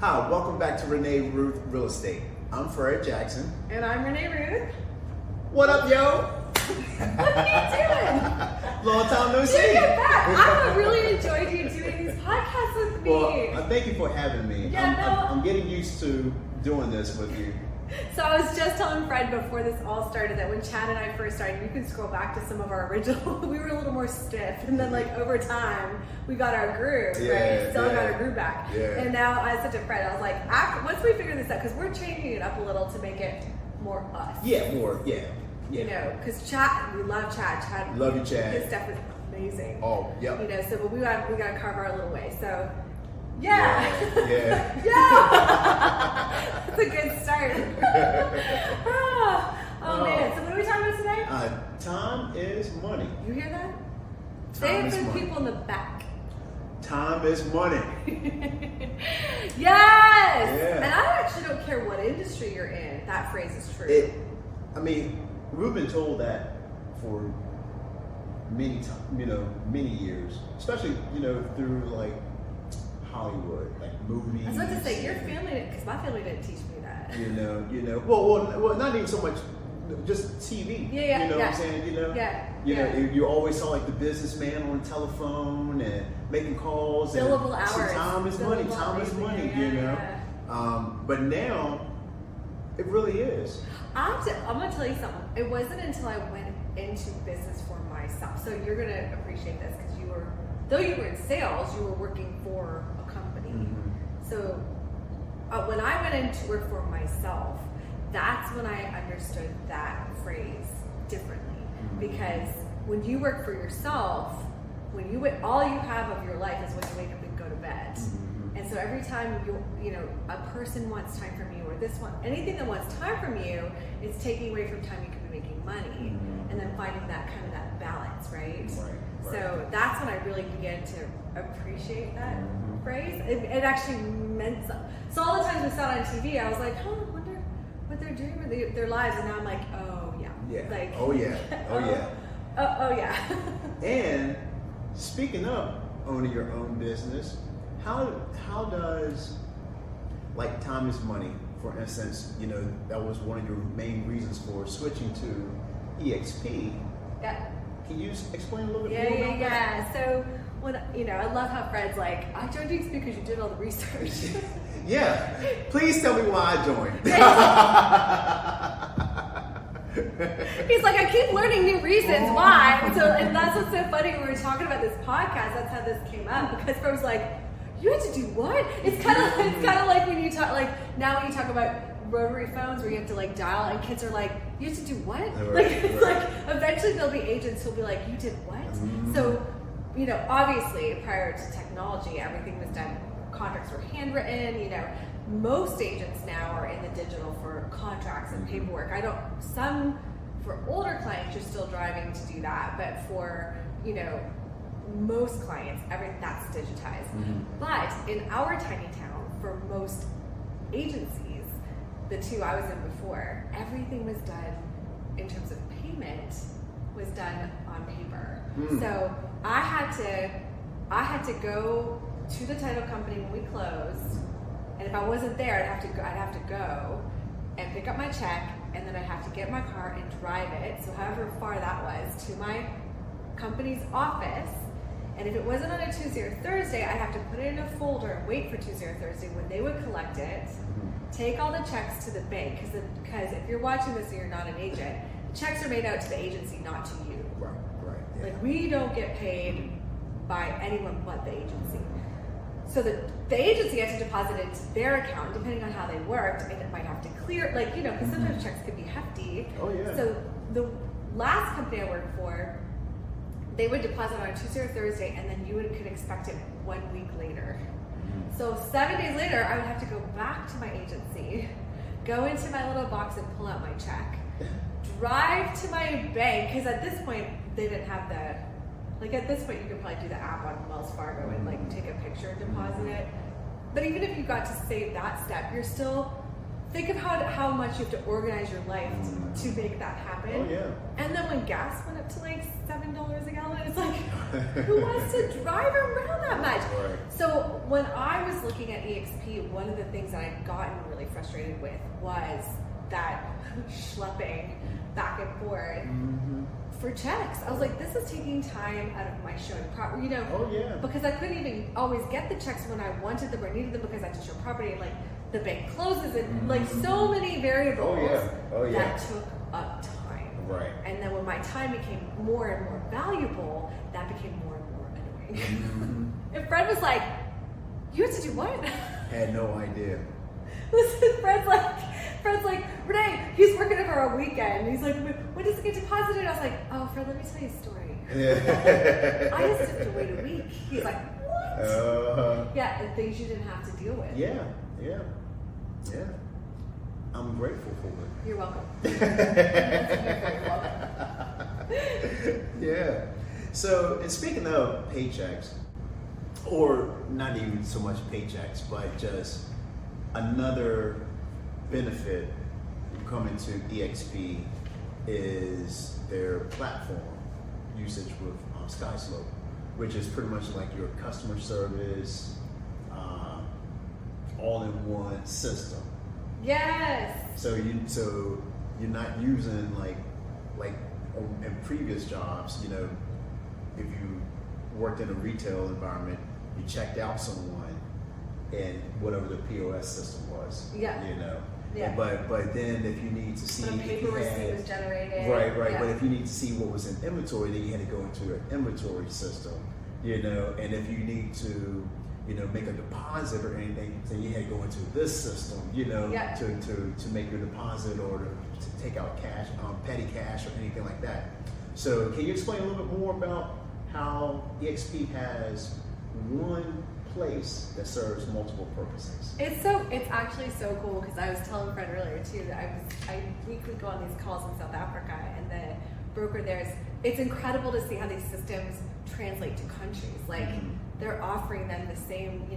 Hi, welcome back to Renee Ruth Real Estate. I'm Fred Jackson. And I'm Renee Ruth. What up, yo? What are you doing? Long time no see. Dude, get back. I really enjoyed you doing these podcasts with me. Well, thank you for having me. Yeah, I'm getting used to doing this with you. So I was just telling Fred before this all started that when Chad and I first started, you can scroll back to some of our original, we were a little more stiff. And then like over time, we got our groove, right? Still got our groove back. Yeah. And now I said to Fred, I was like, once we figure this out, because we're changing it up a little to make it more us. Yeah, more, yeah. You know, because Chad, we love Chad. Chad, love you, Chad. His stuff is amazing. Oh, yep. You know, so but we got to carve our little way. So, yeah. Yeah. Yeah. That's a good start. oh man. So what are we talking about today? Time is money. You hear that? Say it for the people in the back. Time is money. Yes. Yeah. And I actually don't care what industry you're in. That phrase is true. We've been told that for many years, especially through like Hollywood, like movies. I was about to say your family, because my family didn't teach me that. Well, not even so much, just TV. Yeah. You know what I'm saying? You always saw like the businessman on the telephone and making calls. Billable hours. So time is money. Time is money. But now it really is. I'm going to tell you something. It wasn't until I went into business for myself. So you're going to appreciate this because though you were in sales, you were working for a company. Mm-hmm. So when I went into work for myself, that's when I understood that phrase differently. Mm-hmm. Because when you work for yourself, all you have of your life is when you wake up and go to bed. Mm-hmm. And so every time a person wants time from you, or anything that wants time from you, is taking away from time you could be making money, mm-hmm. and then finding that kind of that balance, right? So that's when I really began to appreciate that mm-hmm. phrase. It actually meant something. So all the times we saw it on TV, I was like, I wonder what they're doing with their lives, and now I'm like, oh yeah, like oh yeah. Oh yeah. And speaking of owning your own business, how does, like, time is money, for instance, that was one of your main reasons for switching to eXp. Yeah. Can you explain a little bit more about that? So when I love how Fred's like, I joined eXp because you did all the research. Yeah. Please tell me why I joined. He's like, I keep learning new reasons why. And that's what's so funny when we were talking about this podcast. That's how this came up, because Fred was like, you had to do what? It's kind of like when you talk, like now when you talk about rotary phones where you have to like dial, and kids are like, you have to do what? Right. Like eventually there'll be agents who'll be like, you did what? Mm-hmm. So, obviously prior to technology, everything was done. Contracts were handwritten. Most agents now are in the digital for contracts and paperwork. Some for older clients, you're still driving to do that, but for most clients, that's digitized. Mm-hmm. But in our tiny town, for most agencies, the two I was in before, everything was done in terms of payment was done on paper. Mm. So I had to go to the title company when we closed, and if I wasn't there, I'd have to go and pick up my check, and then I'd have to get my car and drive it, so however far that was, to my company's office. And if it wasn't on a Tuesday or Thursday, I'd have to put it in a folder and wait for Tuesday or Thursday when they would collect it, take all the checks to the bank, because if you're watching this and you're not an agent, the checks are made out to the agency, not to you. Right. Yeah. Like, we don't get paid by anyone but the agency. So the agency has to deposit it into their account, depending on how they worked, and it might have to clear, because sometimes checks could be hefty. Oh yeah. So the last company I worked for, they would deposit on a Tuesday or Thursday, and then you could expect it 1 week later. Mm-hmm. So 7 days later, I would have to go back to my agency, go into my little box and pull out my check, drive to my bank, because at this point, they didn't have at this point, you could probably do the app on Wells Fargo and take a picture and deposit it. But even if you got to save that step, you're still, think of how much you have to organize your life to make that happen. Oh yeah. And then when gas went up to like $7 a gallon, it's like, Who wants to drive around that much? Right. So when I was looking at eXp, one of the things that I'd gotten really frustrated with was that schlepping back and forth for checks. I was like, this is taking time out of my showing property, Oh yeah. because I couldn't even always get the checks when I wanted them or needed them because I had to show property, and like the bank closes, and like so many variables that took up time. Right. And then when my time became more and more valuable, that became more and more annoying. And Fred was like, you have to do what? Had no idea. Listen, Fred's like, Renee, he's working over a weekend. He's like, when does it get deposited? I was like, oh, Fred, let me tell you a story. I just have to wait a week. He's like, what? Yeah, and things you didn't have to deal with. Yeah. I'm grateful for it. You're welcome. You're very welcome. Yeah. So, and speaking of paychecks, or not even so much paychecks, but just another benefit coming to eXp is their platform usage with SkySlope, which is pretty much like your customer service, all-in-one system. Yes. So you're not using like in previous jobs, if you worked in a retail environment, you checked out someone and whatever the POS system was. Yeah. Yeah. But then if you need to see when a paper receipt was generated. Right. Yeah. But if you need to see what was in inventory, then you had to go into an inventory system. And if you need to make a deposit or anything, then you had to go into this system, to make your deposit or to take out cash, petty cash or anything like that. So can you explain a little bit more about how eXp has one place that serves multiple purposes? It's actually so cool, because I was telling Fred earlier too that I weekly go on these calls in South Africa, and the broker there it's incredible to see how these systems translate to countries. Like they're offering them the same,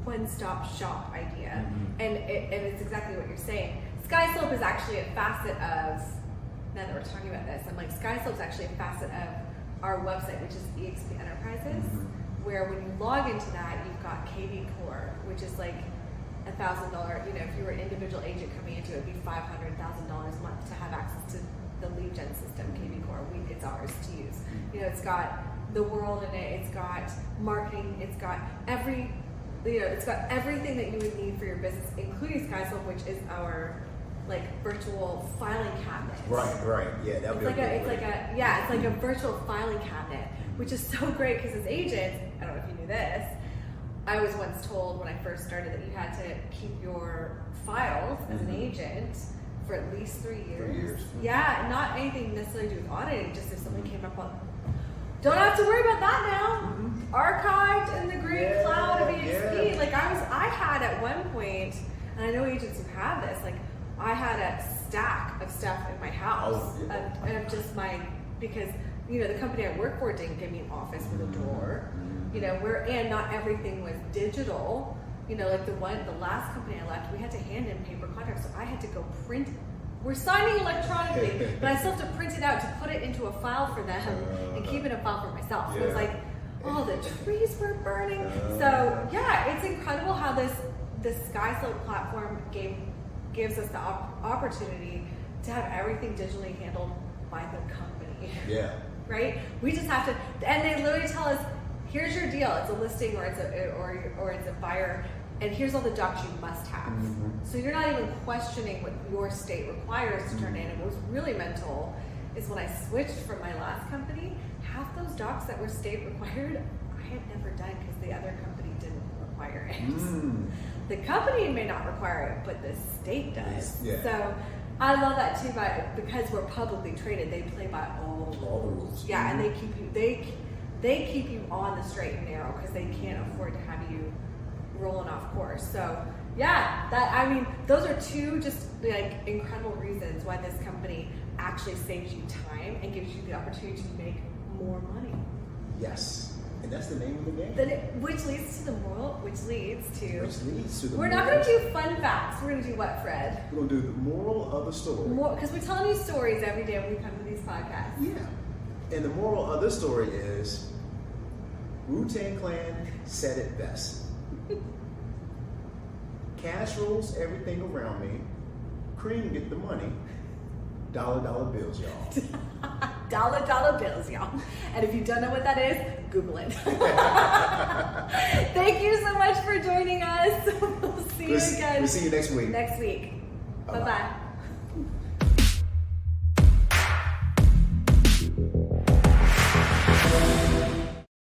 one-stop shop idea, and it's exactly what you're saying. SkySlope is actually a facet of, now that we're talking about this, I'm like, SkySlope is actually a facet of our website, which is eXp Enterprises, where when you log into that, you've got KV Core, which is like $1,000, if you were an individual agent coming into it, it'd be $500,000 a month to have access to the lead gen system, KV Core. It's ours to use. It's got the world in it, it's got marketing, it's got it's got everything that you would need for your business, including SkySlope, which is our virtual filing cabinet. Right. Yeah, that would be it's like a virtual filing cabinet, which is so great because as agents, I don't know if you knew this, I was once told when I first started that you had to keep your files as an agent for at least 3 years. 3 years. Yeah, not anything necessarily to do with auditing, just if something came up on. Don't have to worry about that now. Archived in the great cloud of eXp. Yeah. I had at one point, and I know agents who have this, I had a stack of stuff in my house of just because the company I work for didn't give me an office with a drawer. And not everything was digital. The last company I left, we had to hand in paper contracts, so I had to go print. We're signing electronically, but I still have to print it out to put it into a file for them and keep it a file for myself. So it's the trees were burning. So yeah, it's incredible how this SkySlope platform gives us the opportunity to have everything digitally handled by the company. Yeah. Right? We just have to, and they literally tell us, here's your deal. It's a listing or it's a buyer, and here's all the docs you must have. So you're not even questioning what your state requires to turn in. And what was really mental is when I switched from my last company, half those docs that were state required, I had never done because the other company didn't require it. The company may not require it, but the state does. Yeah. So I love that too, because we're publicly traded, they play by all the rules. Yeah, and they keep you on the straight and narrow because they can't afford to have you rolling off course. So yeah, those are two just incredible reasons why this company actually saves you time and gives you the opportunity to make more money. Yes. And that's the name of the game. Which leads to the moral, which leads to We're not going to do fun facts. We're going to do what, Fred? We're going to do the moral of the story. Because we're telling you stories every day when we come to these podcasts. Yeah. And the moral of this story is Wu-Tang Clan said it best. Cash rules everything around me. Cream get the money. Dollar bills, y'all. Dollar bills, y'all. And if you don't know what that is, Google it. Thank you so much for joining us. We'll see you again. We'll see you next week. Next week. Bye-bye. Bye-bye.